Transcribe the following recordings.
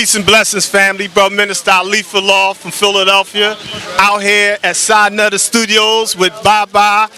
Peace and blessings, family. Brother Minister Ali Law from Philadelphia, out here at Side Nutter Studios with Baba,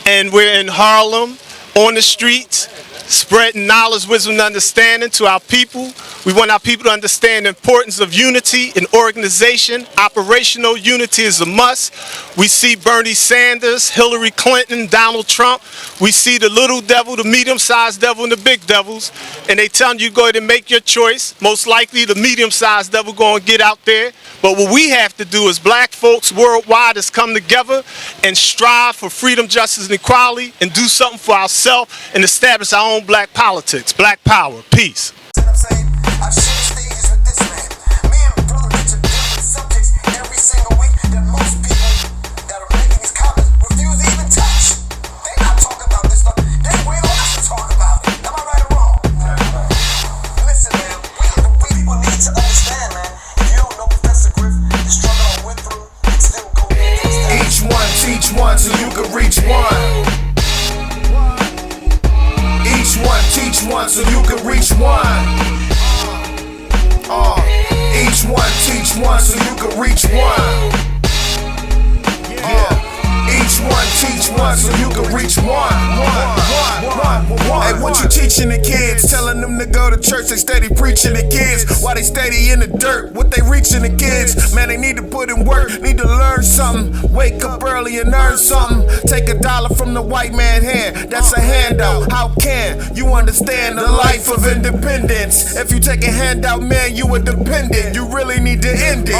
and we're in Harlem on the streets, spreading knowledge, wisdom, and understanding to our people. We want our people to understand the importance of unity in organization. Operational unity is a must. We see Bernie Sanders, Hillary Clinton, Donald Trump. We see the little devil, the medium-sized devil, and the big devils. And they telling you go ahead and make your choice. Most likely the medium-sized devil going to get out there. But what we have to do as black folks worldwide is come together and strive for freedom, justice, and equality, and do something for ourselves and establish our own black politics. Black power. Peace. I share stages with this man. Me and Brother Richard deal with subjects every single week that most people that are making these comments refuse to even touch. They not talking about this stuff. They wait on us to talk about it. Am I right or wrong? Listen, man, we people need to understand, man. If you don't know Professor Griff, the struggle I went through, it still go there. Each one teach one so you can reach one. Each one teach one so you can reach one. Each one teach one so you can reach one. Each one teach one so you can reach one. Hey, what you teaching the kids? Telling them to go to church, they steady preaching the kids. While they steady in the dirt, what they reaching the kids? Man, they need to put in work, need to learn something. Wake up early and earn something. Take $1 from the white man's hand, that's a handout. How can you understand the life of independence? If you take a handout, man, you a dependent. You really need to end it.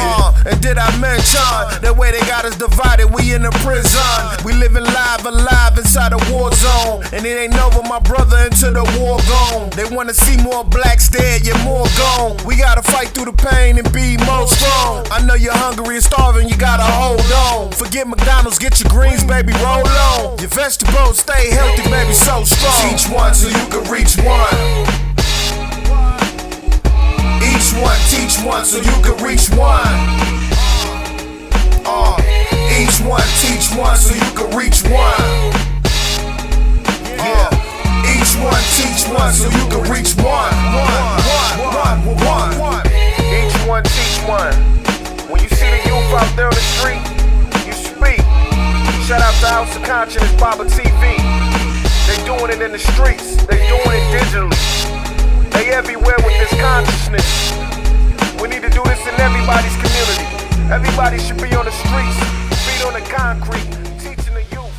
And did I mention that way they got us divided? We in a prison. We living alive inside a war zone. And it ain't over, my brother, until the war gone. They wanna see more blacks dead, you're more gone. We gotta fight through the pain and be more strong. I know you're hungry and starving, you gotta hold on. Forget McDonald's, get your greens, baby, roll on. Your vegetables, stay healthy, baby, so strong. Teach one so you can reach one. Each one teach one so you can reach one. Each one teach one so you can reach one. Each one teach one so you can reach one. Each one teach one. When you see the youth out there on the street, you speak. Shout out to House of Conscience, Baba TV. They doing it in the streets, they doing it digitally. They everywhere with this consciousness. We need to do this in everybody's community. Everybody should be on the streets, feet on the concrete, teaching the youth.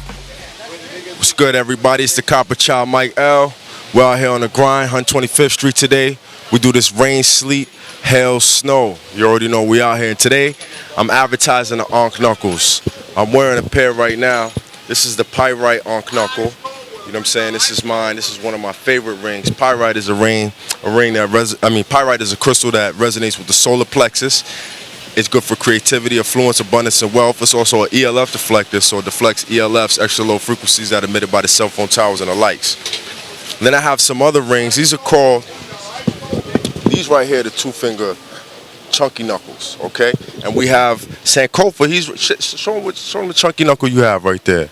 What's good, everybody? It's the Copper Child, Mike L. We're out here on the grind, 125th Street today. We do this rain, sleet, hail, snow. You already know we out here. And today, I'm advertising the Ankh Knuckles. I'm wearing a pair right now. This is the Pyrite Ankh Knuckle. You know what I'm saying? This is mine. This is one of my favorite rings. Pyrite is a ring that Pyrite is a crystal that resonates with the solar plexus. It's good for creativity, affluence, abundance, and wealth. It's also an ELF deflector, so it deflects ELFs, extra low frequencies that are emitted by the cell phone towers and the lights. And then I have some other rings. These right here, the 2-finger chunky knuckles, okay? And we have Sankofa. Show them the chunky knuckle you have right there.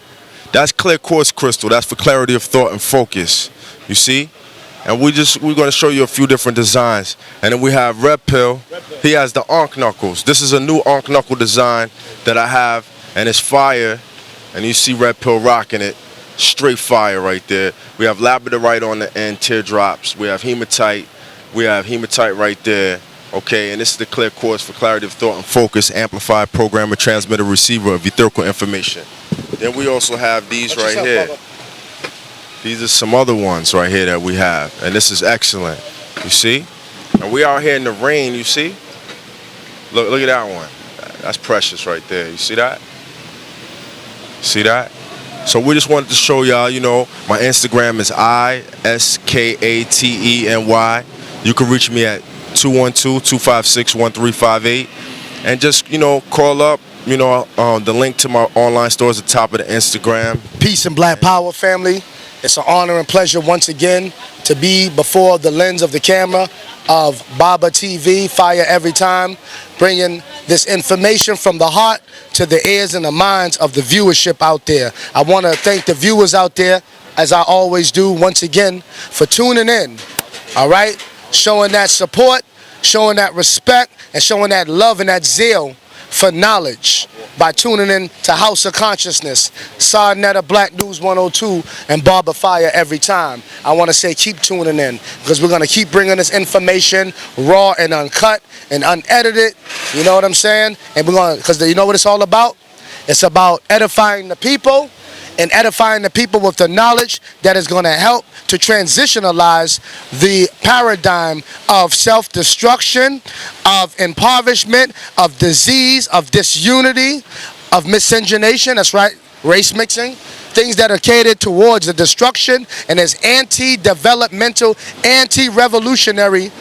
That's clear quartz crystal. That's for clarity of thought and focus. You see? And we're going to show you a few different designs. And then we have Redpill. He has the Ankh Knuckles. This is a new Ankh Knuckle design that I have, and it's fire. And you see Redpill rocking it. Straight fire right there. We have labradorite on the end, teardrops. We have hematite. We have hematite right there. Okay, and this is the clear quartz for clarity of thought and focus, amplified programmer, transmitter, receiver of etherical information. Then we also have these right here. These are some other ones right here that we have, and this is excellent. You see? And we out here in the rain, you see? Look at that one. That's precious right there. You see that? See that? So we just wanted to show y'all, you know, my Instagram is ISKATENY. You can reach me at 212-256-1358. And just, you know, call up. You know, the link to my online store is at the top of the Instagram. Peace and Black Power, family. It's an honor and pleasure once again to be before the lens of the camera of Baba TV, Fire Every Time, bringing this information from the heart to the ears and the minds of the viewership out there. I want to thank the viewers out there, as I always do, once again, for tuning in, all right? Showing that support, showing that respect and showing that love and that zeal for knowledge by tuning in to House of Consciousness, Sarnetta, Black News 102, and Barber Fire every time. I want to say keep tuning in because we're going to keep bringing this information raw and uncut and unedited. You know what I'm saying? And we're going to, because you know what it's all about? It's about edifying the people and edifying the people with the knowledge that is going to help to transitionalize the paradigm of self-destruction, of impoverishment, of disease, of disunity, of miscegenation, that's right, race mixing, things that are catered towards the destruction and is anti-developmental, anti-revolutionary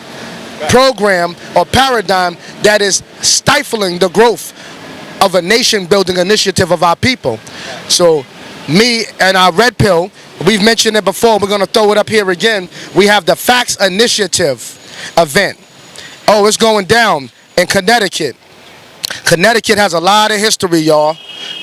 program or paradigm that is stifling the growth of a nation-building initiative of our people. So me and our Redpill, we've mentioned it before, we're going to throw it up here again. We have the Facts Initiative event. Oh, it's going down in Connecticut. Connecticut has a lot of history, y'all.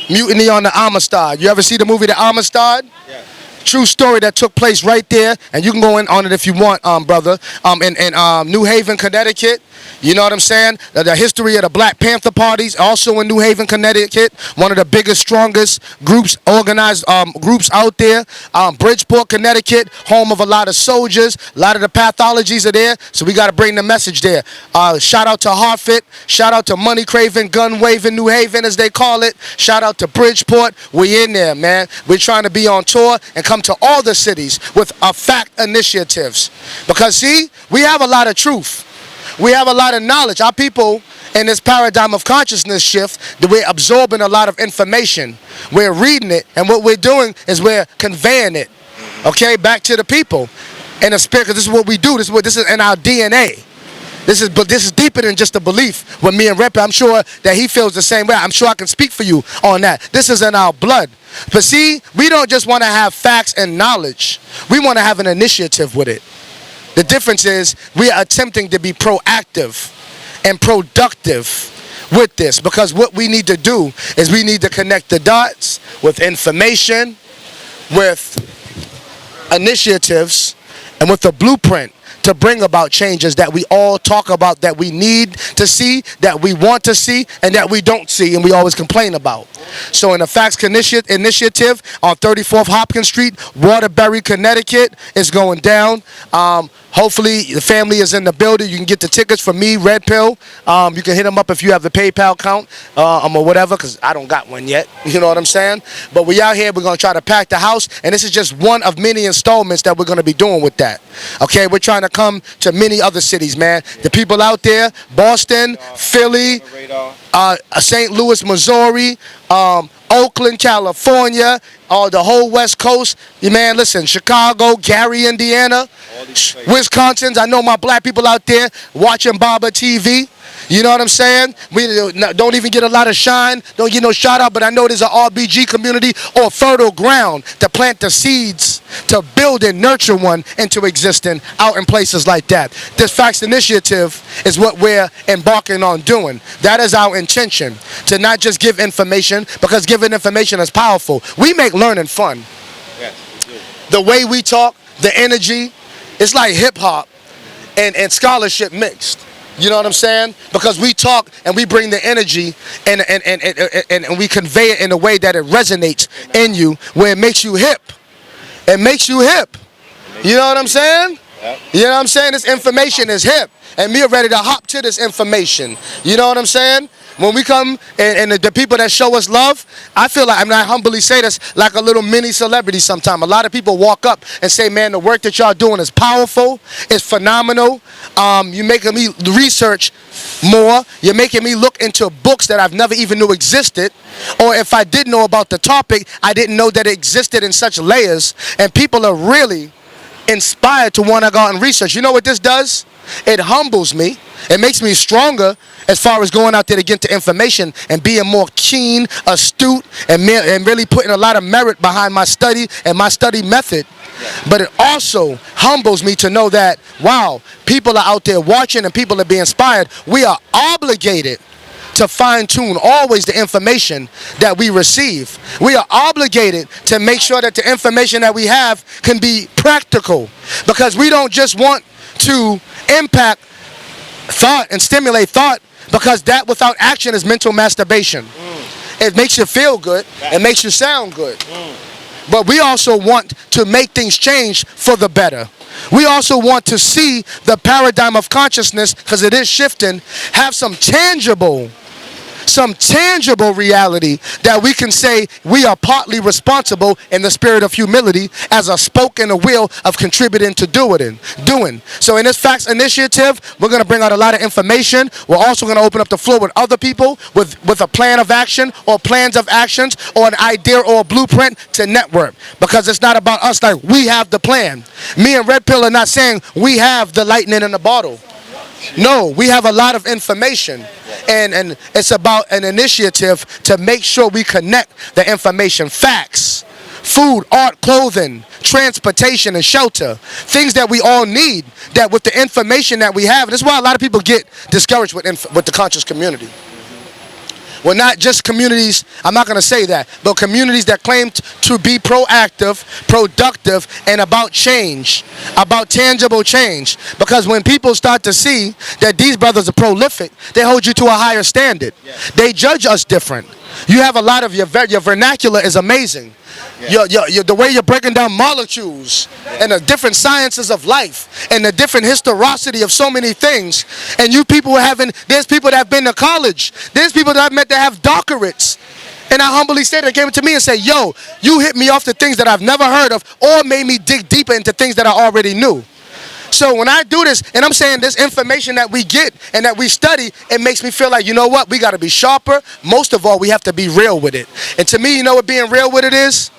Mutiny on the Amistad. You ever see the movie The Amistad? Yeah. True story that took place right there, and you can go in on it if you want, brother. In New Haven, Connecticut. You know what I'm saying? The history of the Black Panther parties, also in New Haven, Connecticut. One of the biggest, strongest groups, organized groups out there. Bridgeport, Connecticut, home of a lot of soldiers. A lot of the pathologies are there, so we got to bring the message there. Shout out to Hartford. Shout out to Money Craving, Gun Waving, New Haven, as they call it. Shout out to Bridgeport. We in there, man. We're trying to be on tour and come to all the cities with fact initiatives. Because, see, we have a lot of truth. We have a lot of knowledge. Our people in this paradigm of consciousness shift, that we're absorbing a lot of information. We're reading it, and what we're doing is we're conveying it, okay, back to the people in the spirit, because this is what we do. This is in our DNA. But this is deeper than just a belief. With me and Redpill, I'm sure that he feels the same way. I'm sure I can speak for you on that. This is in our blood. But see, we don't just want to have facts and knowledge. We want to have an initiative with it. The difference is we are attempting to be proactive and productive with this, because what we need to do is we need to connect the dots with information, with initiatives, and with the blueprint to bring about changes that we all talk about, that we need to see, that we want to see, and that we don't see, and we always complain about. So in the Facts Initiative on 34th Hopkins Street, Waterbury, Connecticut, is going down. Hopefully the family is in the building. You can get the tickets from me, Redpill. You can hit them up if you have the PayPal account or whatever, because I don't got one yet. You know what I'm saying? But we out here. We're going to try to pack the house, and this is just one of many installments that we're going to be doing with that. Okay, we're trying to come to many other cities, man. The people out there, Boston, Philly, St. Louis, Missouri, Oakland, California, the whole West Coast. Man, listen, Chicago, Gary, Indiana, Wisconsin. I know my black people out there watching Baba TV. You know what I'm saying? We don't even get a lot of shine, don't get no shout out, but I know there's an RBG community or fertile ground to plant the seeds, to build and nurture one into existence out in places like that. This Facts Initiative is what we're embarking on doing. That is our intention, to not just give information, because giving information is powerful. We make learning fun. Yes, we do. The way we talk, the energy, it's like hip hop and scholarship mixed. You know what I'm saying? Because we talk and we bring the energy and we convey it in a way that it resonates in you, where it makes you hip. It makes you hip. You know what I'm saying? Yep. You know what I'm saying? This information is hip, and we're ready to hop to this information. You know what I'm saying? When we come and the people that show us love, I feel like, I mean, I humbly say this, like a little mini celebrity sometime. A lot of people walk up and say, man, the work that y'all doing is powerful, it's phenomenal. You're making me research more. You're making me look into books that I've never even knew existed. Or if I did know about the topic, I didn't know that it existed in such layers. And people are really inspired to want to go out and research. You know what this does? It humbles me. It makes me stronger as far as going out there to get the information and being more keen, astute, and really putting a lot of merit behind my study and my study method. But it also humbles me to know that, wow, people are out there watching and people are being inspired. We are obligated to fine-tune always the information that we receive. We are obligated to make sure that the information that we have can be practical, because we don't just want to impact thought and stimulate thought, because that without action is mental masturbation. It makes you feel good. It makes you sound good. But we also want to make things change for the better. We also want to see the paradigm of consciousness, because it is shifting, have some tangible reality that we can say we are partly responsible in the spirit of humility as a spoke in the wheel of contributing to doing. So in this Facts Initiative, we're going to bring out a lot of information. We're also going to open up the floor with other people with a plan of action or plans of actions or an idea or a blueprint to network. Because it's not about us like we have the plan. Me and Redpill are not saying we have the lightning in the bottle. No, we have a lot of information, and it's about an initiative to make sure we connect the information. Facts, food, art, clothing, transportation, and shelter. Things that we all need, that with the information that we have. And that's why a lot of people get discouraged with the conscious community. Well, not just communities, I'm not going to say that, but communities that claim to be proactive, productive, and about change, about tangible change. Because when people start to see that these brothers are prolific, they hold you to a higher standard. They judge us different. You have a lot of your vernacular is amazing. The way you're breaking down molecules and the different sciences of life and the different historicity of so many things. And you people there's people that have been to college. There's people that I've met that have doctorates. And I humbly say they came to me and say, yo, you hit me off the things that I've never heard of or made me dig deeper into things that I already knew. So when I do this, and I'm saying this information that we get and that we study, it makes me feel like, you know what, we got to be sharper. Most of all, we have to be real with it. And to me, you know what being real with it is?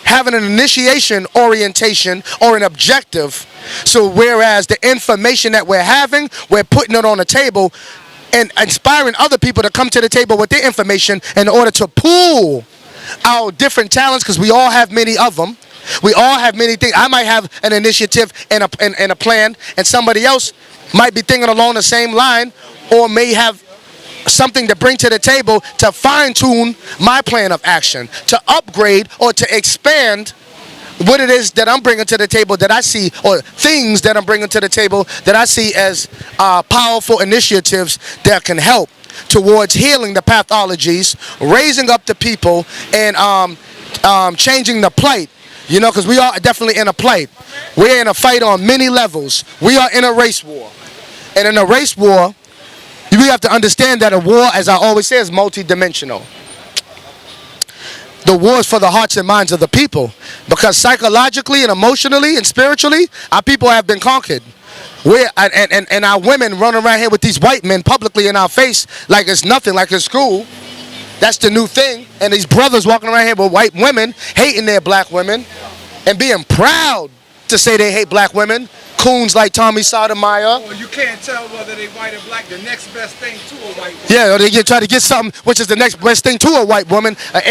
Having an initiation orientation or an objective. So whereas the information that we're having, we're putting it on the table and inspiring other people to come to the table with their information in order to pool our different talents, because we all have many of them. We all have many things. I might have an initiative and a plan, and somebody else might be thinking along the same line or may have something to bring to the table to fine-tune my plan of action, to upgrade or to expand what it is that I'm bringing to the table that I see, or things that I'm bringing to the table that I see as powerful initiatives that can help towards healing the pathologies, raising up the people, and changing the plight. You know, because we are definitely in a plight. We're in a fight on many levels. We are in a race war. And in a race war, we have to understand that a war, as I always say, is multidimensional. The war is for the hearts and minds of the people. Because psychologically and emotionally and spiritually, our people have been conquered. And our women run around here with these white men publicly in our face like it's nothing, like it's cool. That's the new thing. And these brothers walking around here with white women, hating their black women, and being proud to say they hate black women. Coons like Tommy Sotomayor. Well, you can't tell whether they white or black. The next best thing to a white woman. Yeah, or they try to get something which is the next best thing to a white woman, an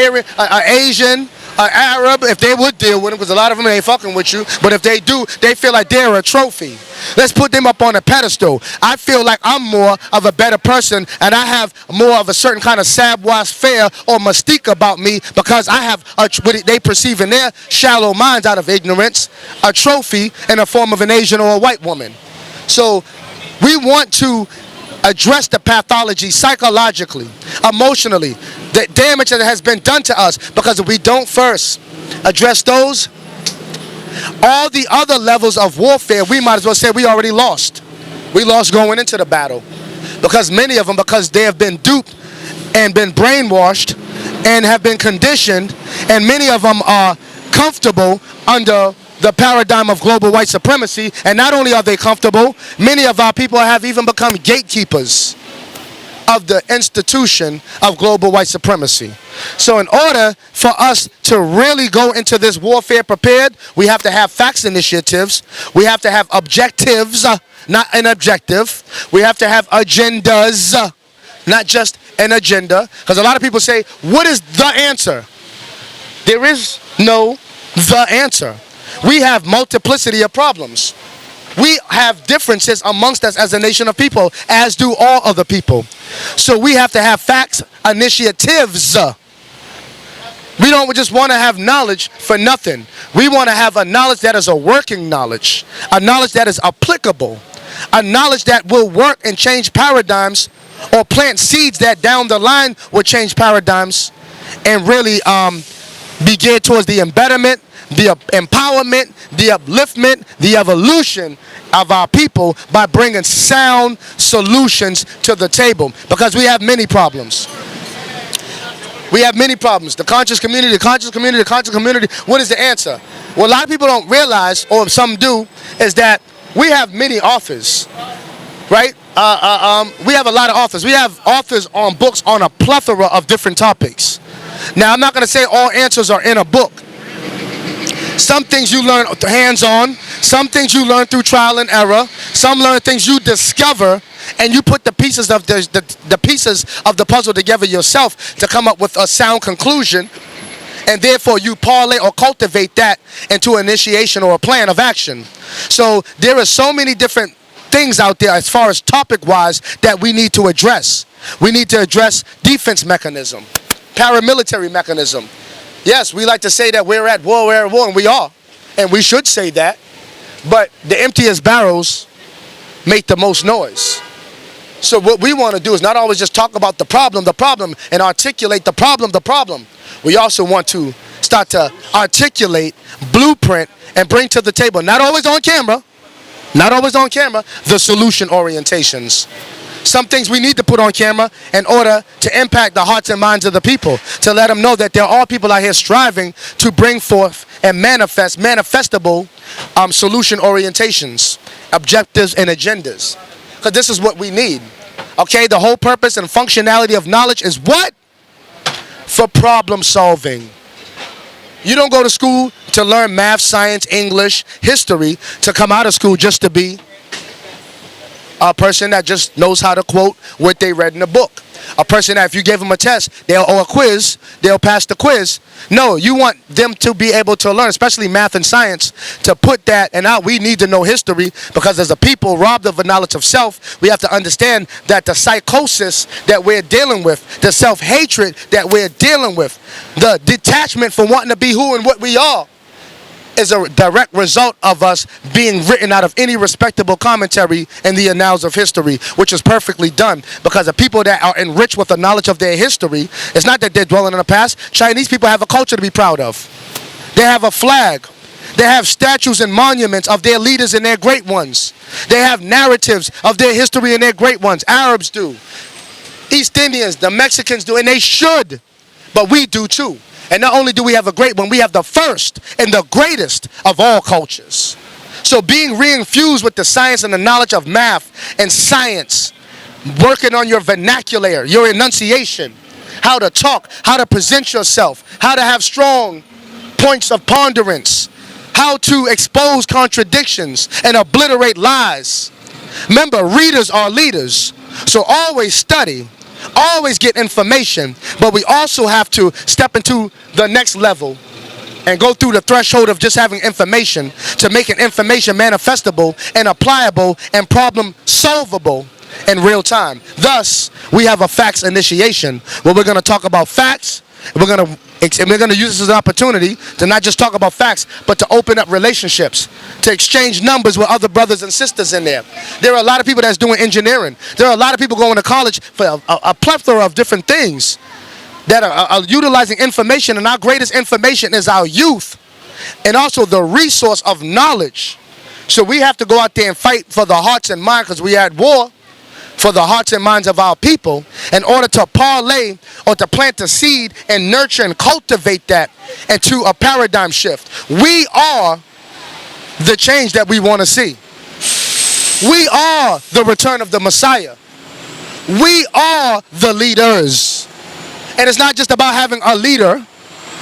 Asian, an Arab, if they would deal with them, because a lot of them ain't fucking with you. But if they do, they feel like they're a trophy. Let's put them up on a pedestal. I feel like I'm more of a better person, and I have more of a certain kind of savoir-faire or mystique about me, because I have what they perceive in their shallow minds out of ignorance, a trophy in the form of an Asian or a white woman. So we want to address the pathology psychologically, emotionally, the damage that has been done to us, because if we don't first address those, all the other levels of warfare, we might as well say we already lost. We lost going into the battle. Because many of them, because they have been duped and been brainwashed and have been conditioned, and many of them are comfortable under the paradigm of global white supremacy. And not only are they comfortable, many of our people have even become gatekeepers of the institution of global white supremacy. So in order for us to really go into this warfare prepared, we have to have facts initiatives. We have to have objectives, not an objective. We have to have agendas, not just an agenda. Because a lot of people say, what is the answer? There is no the answer. We have multiplicity of problems. We have differences amongst us as a nation of people, as do all other people. So we have to have facts, initiatives. We don't just want to have knowledge for nothing. We want to have a knowledge that is a working knowledge, a knowledge that is applicable, a knowledge that will work and change paradigms, or plant seeds that down the line will change paradigms, and really be geared towards the embetterment, the empowerment, the upliftment, the evolution of our people by bringing sound solutions to the table. Because we have many problems. We have many problems. The conscious community, the conscious community, the conscious community. What is the answer? What a lot of people don't realize, or some do, is that we have many authors, right? We have a lot of authors. We have authors on books on a plethora of different topics. Now, I'm not going to say all answers are in a book. Some things you learn hands-on, some things you learn through trial and error, some learn things you discover, and you put the pieces of the pieces of the puzzle together yourself to come up with a sound conclusion, and therefore you parlay or cultivate that into an initiation or a plan of action. So there are so many different things out there as far as topic-wise that we need to address. We need to address defense mechanism, paramilitary mechanism. Yes, we like to say that we're at war, and we are. And we should say that. But the emptiest barrels make the most noise. So what we want to do is not always just talk about the problem, and articulate the problem. We also want to start to articulate, blueprint, and bring to the table, not always on camera, the solution orientations. Some things we need to put on camera in order to impact the hearts and minds of the people, to let them know that there are people out here striving to bring forth and manifestable solution orientations, objectives, and agendas. Because this is what we need. Okay, the whole purpose and functionality of knowledge is what? For problem solving. You don't go to school to learn math, science, English, history, to come out of school just to be a person that just knows how to quote what they read in a book. A person that if you give them a test, or a quiz, they'll pass the quiz. No, you want them to be able to learn, especially math and science, to put that, and now we need to know history, because as a people robbed of the knowledge of self, we have to understand that the psychosis that we're dealing with, the self-hatred that we're dealing with, the detachment from wanting to be who and what we are, is a direct result of us being written out of any respectable commentary in the annals of history, which is perfectly done. Because the people that are enriched with the knowledge of their history, it's not that they're dwelling in the past. Chinese people have a culture to be proud of. They have a flag. They have statues and monuments of their leaders and their great ones. They have narratives of their history and their great ones. Arabs do. East Indians, the Mexicans do, and they should. But we do too. And not only do we have a great one, we have the first and the greatest of all cultures. So being reinfused with the science and the knowledge of math and science, working on your vernacular, your enunciation, how to talk, how to present yourself, how to have strong points of ponderance, how to expose contradictions and obliterate lies. Remember, readers are leaders, so always study. Always get information, but we also have to step into the next level and go through the threshold of just having information to making information manifestable and applicable and problem solvable in real time. Thus, we have a facts initiation where we're going to talk about facts. We're going to use this as an opportunity to not just talk about facts, but to open up relationships, to exchange numbers with other brothers and sisters in there. There are a lot of people that's doing engineering. There are a lot of people going to college for a plethora of different things that are utilizing information, and our greatest information is our youth and also the resource of knowledge. So we have to go out there and fight for the hearts and minds, because we are at war for the hearts and minds of our people, in order to parlay or to plant a seed and nurture and cultivate that into a paradigm shift. We are the change that we want to see. We are the return of the Messiah. We are the leaders. And it's not just about having a leader,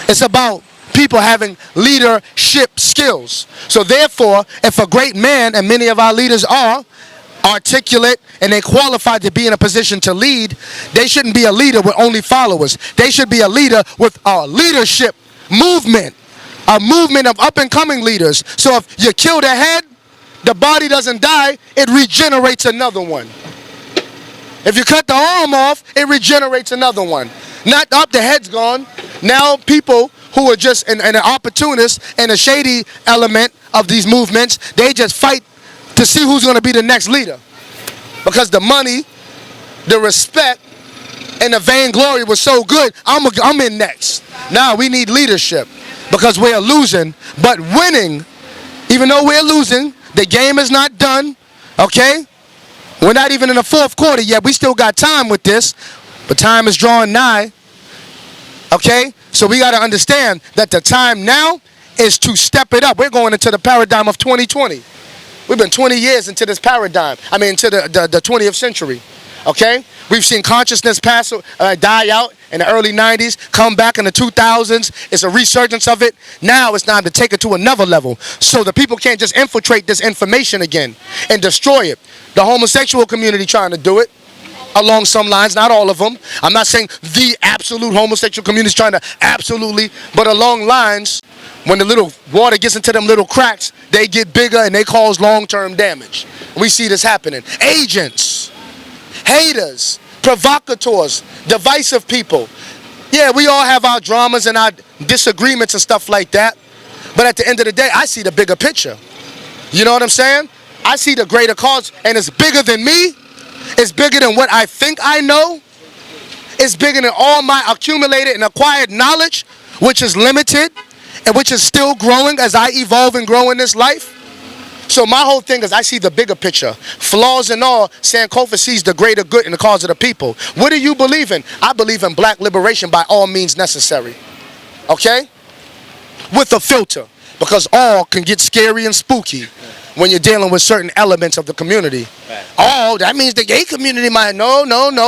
it's about people having leadership skills. So therefore, if a great man, and many of our leaders are, articulate and they qualified to be in a position to lead, they shouldn't be a leader with only followers. They should be a leader with a leadership movement, a movement of up and coming leaders. So if you kill the head, the body doesn't die, it regenerates another one. If you cut the arm off, it regenerates another one. Not up, the head's gone. Now people who are just an opportunist and a shady element of these movements, they just fight to see who's going to be the next leader. Because the money, the respect, and the vainglory was so good, I'm in next. Now we need leadership because we're losing, but winning, even though we're losing, the game is not done, okay? We're not even in the fourth quarter yet. We still got time with this, but time is drawing nigh, okay? So we got to understand that the time now is to step it up. We're going into the paradigm of 2020. We've been 20 years into this paradigm. I mean, into the 20th century, okay? We've seen consciousness die out in the early 90s, come back in the 2000s. It's a resurgence of it. Now it's time to take it to another level so the people can't just infiltrate this information again and destroy it. The homosexual community trying to do it along some lines, not all of them. I'm not saying the absolute homosexual community is trying to absolutely, but along lines, when the little water gets into them little cracks, they get bigger and they cause long-term damage. We see this happening. Agents, haters, provocateurs, divisive people. Yeah, we all have our dramas and our disagreements and stuff like that. But at the end of the day, I see the bigger picture. You know what I'm saying? I see the greater cause, and it's bigger than me. It's bigger than what I think I know. It's bigger than all my accumulated and acquired knowledge, which is limited and which is still growing as I evolve and grow in this life. So my whole thing is I see the bigger picture. Flaws and all, Sankofa sees the greater good in the cause of the people. What do you believe in? I believe in black liberation by all means necessary. Okay? With a filter. Because all can get scary and spooky when you're dealing with certain elements of the community. All, that means the gay community might, no,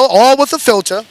all with a filter.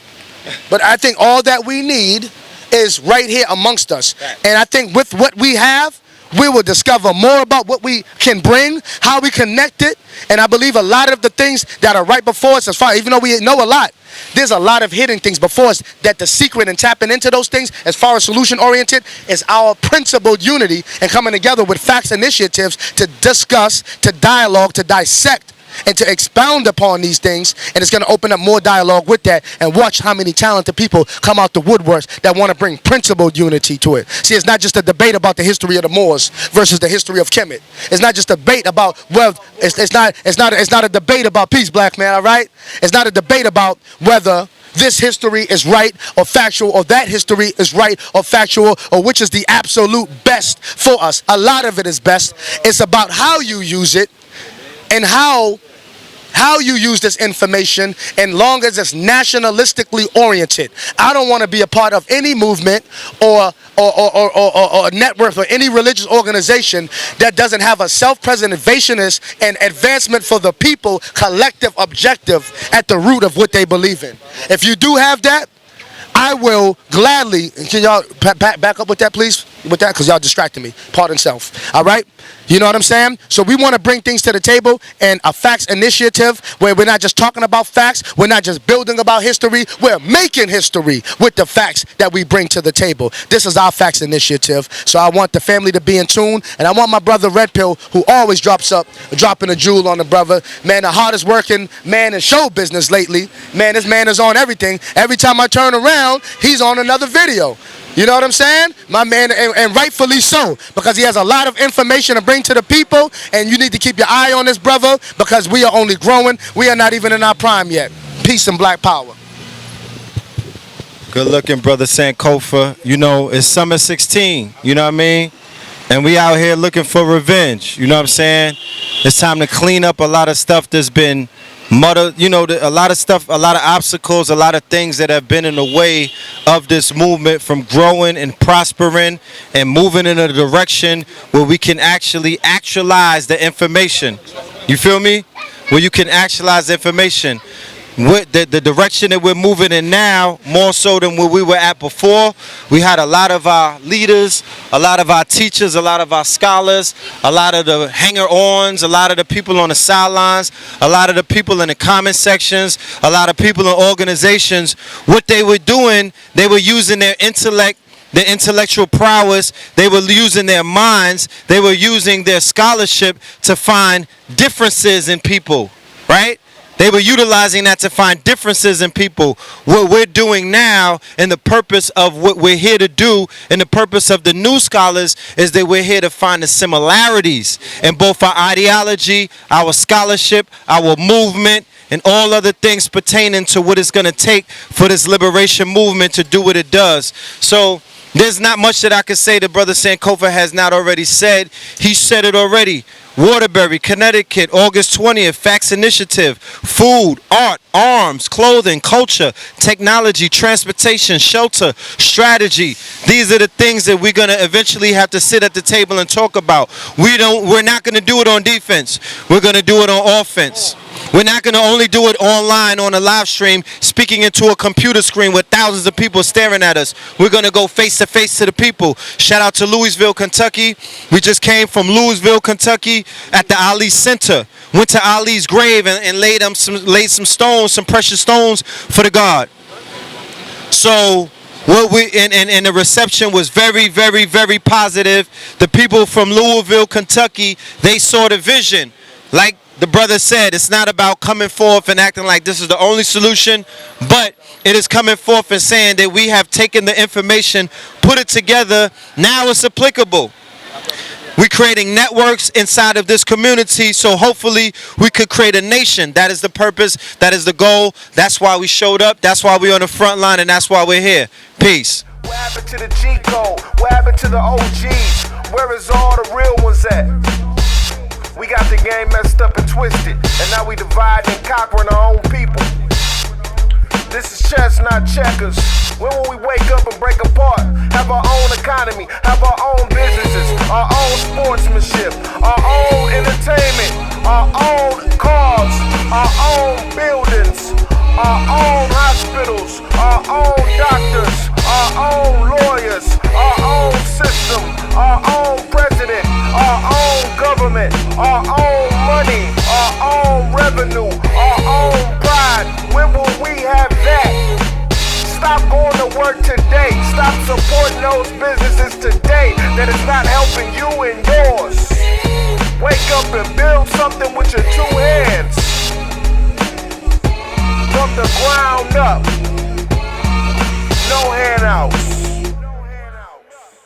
But I think all that we need is right here amongst us. And I think with what we have, we will discover more about what we can bring, how we connect it. And I believe a lot of the things that are right before us, as far, even though we know a lot, there's a lot of hidden things before us that the secret in tapping into those things, as far as solution-oriented, is our principled unity and coming together with facts initiatives to discuss, to dialogue, to dissect, and to expound upon these things. And it's going to open up more dialogue with that, and watch how many talented people come out the woodworks that want to bring principled unity to it. See, it's not just a debate about the history of the Moors versus the history of Kemet. It's not just a debate about, well, it's not a debate about peace, black man, all right? It's not a debate about whether this history is right or factual, or that history is right or factual, or which is the absolute best for us. A lot of it is best. It's about how you use it and how you use this information, and long as it's nationalistically oriented. I don't want to be a part of any movement or network or any religious organization that doesn't have a self-preservationist and advancement for the people collective objective at the root of what they believe in. If you do have that, I will gladly, can y'all back up with that, please? With that, because y'all distracted me. Pardon self. All right? You know what I'm saying? So we want to bring things to the table, and a facts initiative where we're not just talking about facts, we're not just building about history, we're making history with the facts that we bring to the table. This is our facts initiative. So I want the family to be in tune, and I want my brother Redpill, who always dropping a jewel on the brother. Man, the hardest working man in show business lately. Man, this man is on everything. Every time I turn around, he's on another video. You know what I'm saying? My man, and rightfully so, because he has a lot of information to bring to the people, and you need to keep your eye on this brother, because we are only growing. We are not even in our prime yet. Peace and black power. Good looking brother Sankofa. You know, it's summer 16, you know what I mean? And we out here looking for revenge, you know what I'm saying? It's time to clean up a lot of stuff that's been muddled, you know, a lot of stuff, a lot of obstacles, a lot of things that have been in the way of this movement from growing and prospering and moving in a direction where we can actually actualize the information. You feel me? Where you can actualize the information. With the direction that we're moving in now, more so than where we were at before. We had a lot of our leaders, a lot of our teachers, a lot of our scholars, a lot of the hanger-ons, a lot of the people on the sidelines, a lot of the people in the comment sections, a lot of people in organizations. What they were doing, they were using their intellect, their intellectual prowess, they were using their minds, they were using their scholarship to find differences in people, right? They were utilizing that to find differences in people. What we're doing now and the purpose of what we're here to do and the purpose of the new scholars is that we're here to find the similarities in both our ideology, our scholarship, our movement, and all other things pertaining to what it's going to take for this liberation movement to do what it does. So there's not much that I can say that Brother Sankofa has not already said. He said it already. Waterbury, Connecticut, August 20th, Facts Initiative, food, art, arms, clothing, culture, technology, transportation, shelter, strategy. These are the things that we're going to eventually have to sit at the table and talk about. We're not going to do it on defense. We're going to do it on offense. We're not going to only do it online on a live stream, speaking into a computer screen with thousands of people staring at us. We're going to go face to face to the people. Shout out to Louisville, Kentucky. We just came from Louisville, Kentucky at the Ali Center. Went to Ali's grave and laid some stones, some precious stones for the God. So what and the reception was very, very, very positive. The people from Louisville, Kentucky, they saw the vision. Like the brother said, it's not about coming forth and acting like this is the only solution, but it is coming forth and saying that we have taken the information, put it together, now it's applicable. We're creating networks inside of this community, so hopefully we could create a nation. That is the purpose, that is the goal, that's why we showed up, that's why we're on the front line, and that's why we're here. Peace. What happened to the G code? What happened to the OGs? Where is all the real ones at? We got the game messed up and twisted, and now we dividing and conquering our own people. This is chess, not checkers. When will we wake up and break apart? Have our own economy, have our own businesses, our own sportsmanship, our own entertainment, our own cars, our own buildings, our own hospitals, our own doctors, our own lawyers, our own system, our own president, our own government, our own money, our own revenue, our own pride. When will we have that? Stop going to work today. Stop supporting those businesses today that is not helping you and yours. Wake up and build something with your two hands. From the ground up. No handouts.